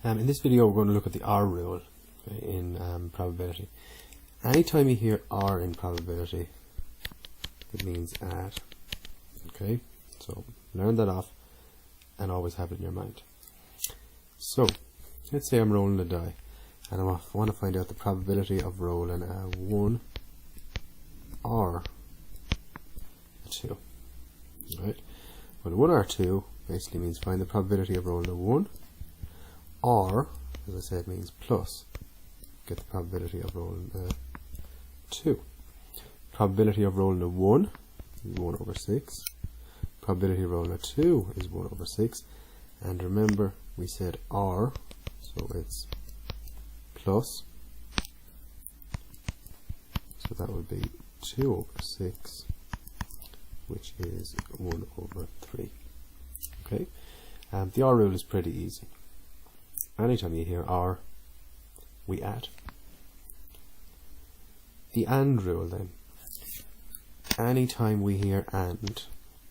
In this video we're going to look at the R rule, okay, in probability. Anytime you hear R in probability, it means at. Okay, so learn that off and always have it in your mind. So let's say I'm rolling a die and I want to find out the probability of rolling a 1 or a 2. Right? Well, 1 or 2 basically means find the probability of rolling a 1, or, as I said, means plus get the probability of rolling a 2. Probability of rolling a 1 is 1 over 6. Probability of rolling a 2 is 1 over 6. And remember, we said R, so it's plus. So that would be 2 over 6, which is 1 over 3. Okay, the R rule is pretty easy. Anytime you hear R, we add. The AND rule then. Anytime we hear AND,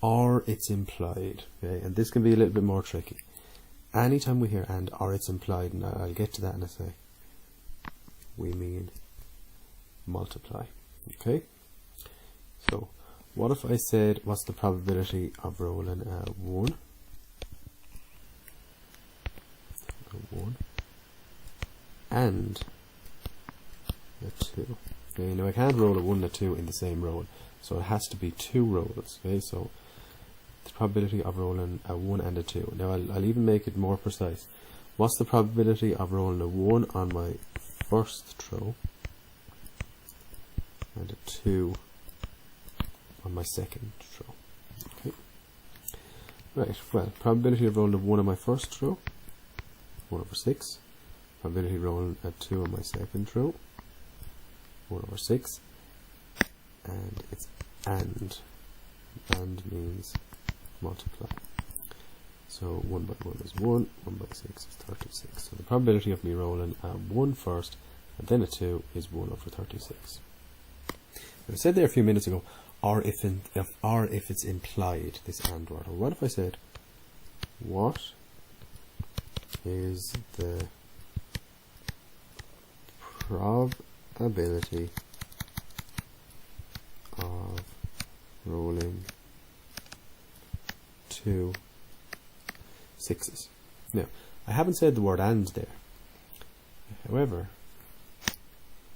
or it's implied, okay, and this can be a little bit more tricky. Anytime we hear AND, or it's implied, and I'll get to that in a sec, we mean multiply. Okay, so what if I said, what's the probability of rolling a 1? A 1 and a 2. Okay, now I can't roll a 1 and a 2 in the same roll, so it has to be 2 rolls. Okay, so the probability of rolling a 1 and a 2. Now I'll even make it more precise. What's the probability of rolling a 1 on my first throw and a 2 on my second throw? Okay. Right, well, probability of rolling a 1 on my first throw, 1 over 6. Probability of rolling a 2 on my second throw, 1 over 6. And it's AND. AND means multiply. So 1 by 1 is 1, 1 by 6 is 36. So the probability of me rolling a 1 first and then a 2 is 1 over 36. I said there a few minutes ago, or if it's implied, this AND word. Or what if I said, what is the probability of rolling 2 6s? Now, I haven't said the word AND there. However,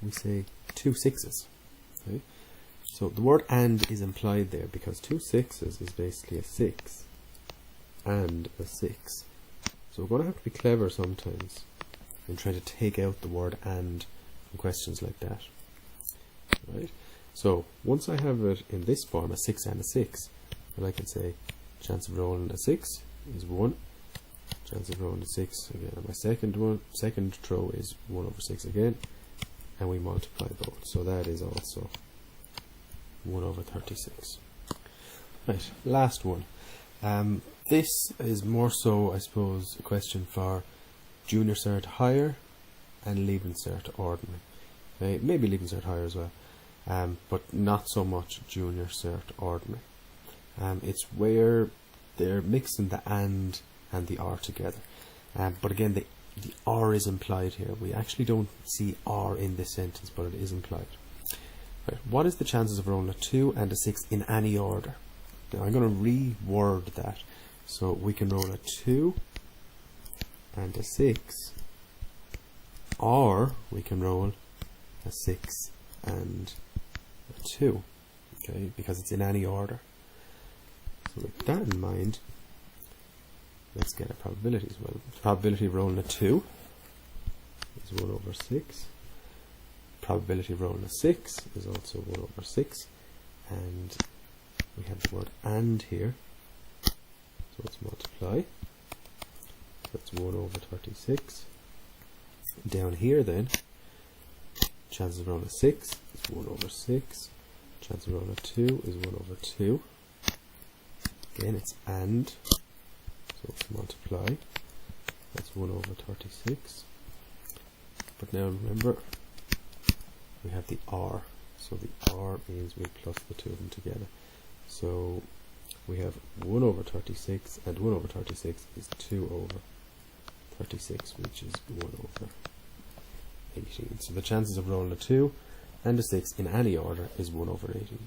we say 2 6s. Okay? So the word AND is implied there because 2 6s is basically a 6 and a 6. So we're going to have to be clever sometimes in trying to take out the word AND from questions like that. Right? So once I have it in this form, a 6 and a 6, well, I can say chance of rolling a 6 is 1. Chance of rolling a 6 again on my second throw is 1 over 6 again, and we multiply both. So that is also 1 over 36. Right, last one. This is more so, I suppose, a question for junior cert higher and leaving cert ordinary. Okay, maybe leaving cert higher as well, but not so much junior cert ordinary. It's where they're mixing the AND the R together. But again, the R is implied here. We actually don't see R in this sentence, but it is implied. Right. What is the chances of rolling a 2 and a 6 in any order? Now I'm going to reword that. So we can roll a 2 and a 6, or we can roll a 6 and a 2, okay, because it's in any order. So with that in mind, let's get our probabilities. Well, the probability of rolling a 2 is 1 over 6. Probability of rolling a 6 is also 1 over 6. And we have the word AND here. So let's multiply. That's 1 over 36. Down here then, chances of rolling a 6 is 1 over 6. Chance of rolling a 2 is 1 over 2. Again, it's AND. So let's multiply. That's 1 over 36. But now remember, we have the R. So the R means we plus the two of them together. So we have 1 over 36, and 1 over 36 is 2 over 36, which is 1 over 18. So the chances of rolling a 2 and a 6 in any order is 1 over 18.